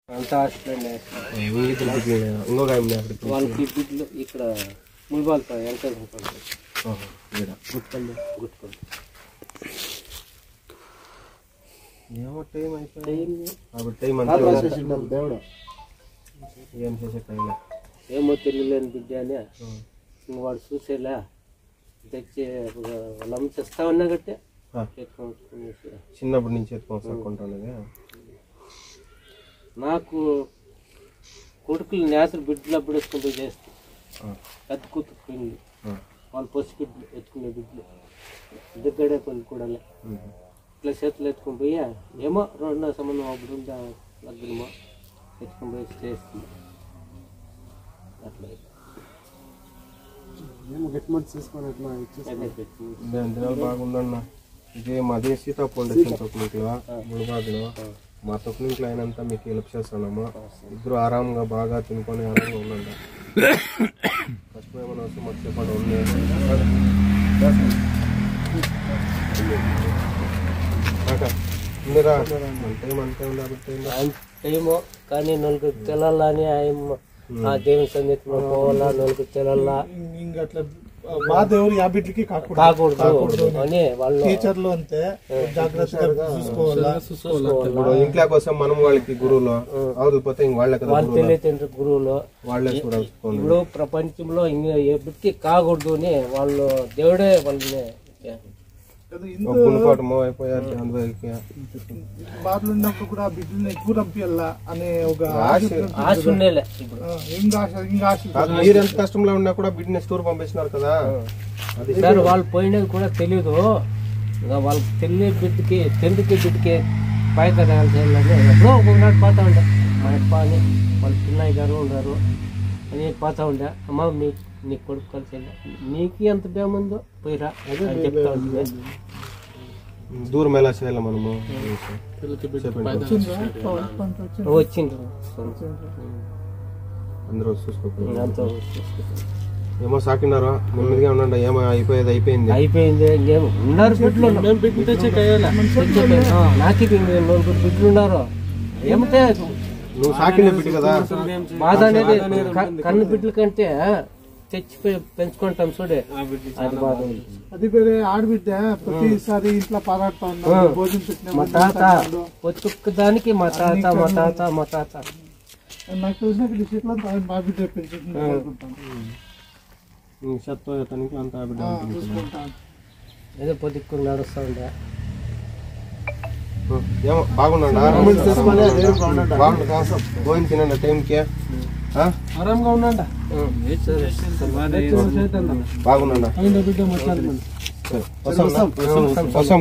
అంతా వాళ్ళకి బిడ్లు ఇక్కడ ముల్బాల్తో వెంకటేశ్వర గుట్టుపల్లి ఏమో టైం అయిపోయింది దేవుడు ఏం చేసే టైం ఏమో తెలియలేని బిడ్డ అని వాడు చూసేలా తెచ్చి వాళ్ళమ్మ తెస్తా ఉన్నా కట్టే చిన్నప్పటి నుంచి ఎత్తుకుంటున్నది. నాకు కొడుకులు నేసలు బిడ్డలు అప్పుడు ఎత్తుకుంటూ చేస్తాను. పెద్ద కూతురు పిండి వాళ్ళు పసి బిడ్డలు ఎత్తుకునే బిడ్డలు దగ్గరే కొన్ని కూడా ఇట్లా చేతులు ఎత్తుకుని పోయా ఏమో రెండో సంబంధం అప్పుడు ఉందా లగ్నమో ఎత్తుకుని పోయి చేస్తుంది. అట్లా బాగుందన్న. ఇదే మాది సీతా ఫౌండేషన్ తొక్కునింట్లో ముడిబాగులో మా తొక్కునింట్లో అయినంతా మీకు హెల్ప్ చేస్తున్నాము. ఇద్దరు ఆరాంగా బాగా తినుకొని ఆరాంగా ఉండండి. ఫస్ట్ ఏమైనా వస్తే మాకు చెప్పండి. ఏమో కానీ నలుగురు తెల్లాలని ఆ దేవుని సన్నిధిలో పోవాలా, నలుగురు తెల్లాలా మా దేవుడు యా బిడ్డకి కాకూడదు అని వాళ్ళు టీచర్లు అంతే జాగ్రత్తగా ఇప్పుడు ఇంట్లో కోసం మనం వాళ్ళకి గురువులు అవదిపోతే వాళ్ళ తెలియదు గురువులు వాళ్ళే చూడాలి. ఇప్పుడు ప్రపంచంలో ఏ బిడ్డకి కాకూడదు అని వాళ్ళు దేవుడే వాళ్ళని బాధలు ఉన్నప్పుడు కూడా బిడ్డలను ఎక్కువ రంపియాలా అనే ఒక ఆశ ఉండేలే. మీరు ఎంత కష్టంలో ఉన్నా కూడా బిడ్డని స్టోర్ పంపిస్తున్నారు కదా. సార్ వాళ్ళు పోయినది కూడా తెలీదు. వాళ్ళకి తెలియ బిడ్డకి బిడ్డకి పైక చేయాలని ఎప్పుడో ఒకనాడు పోతా ఉండే మా అప్ప అని వాళ్ళ పిన్నయ్య గారు ఉన్నారు అని పోతా ఉండే. అమ్మ నీ కొడుకు కలిసి నీకు ఎంత భేముందో పోయిరా అని చెప్తా ఉంటే దూరం ఎలా చేయాలి మనము వచ్చిండ్రు అందరూ చూసుకో. ఏమో సాకినారా నెమ్మదిగా ఉండండి. ఏమో అయిపోయింది ఇంకేమో ఉన్నారు బిడ్డలు. నాకు నలుగురు బిడ్డలు ఉన్నారు. ఏమంటే నువ్వు సాకిన బిడ్డ కదా. బాధ అనేది కన్ను బిడ్డల కంటే తెచ్చి పెంచుకుంటాం చూడే అది బాధ. అది వేరే ఆడబిడ్డ ప్రతిసారి ఇంట్లో పారాడుతా ఉన్నాడు. భోజనం పెట్టిన మా తాత ఒక్కొక్క దానికి మా తాత నాకు తెలిసిన విషయంలో మా బిడ్డ పెంచుకుంటాను అంతా బిడ్డ ఏదో పొద్దుక్కుని నడుస్తూ ఉండే. ఏమో బాగున్నాడా పోయిన తినండి టైంకి ఆరాంగా ఉన్నాడా బాగున్నాడా బిడ్డ మాట్లాడుతుంది. వస్తాం.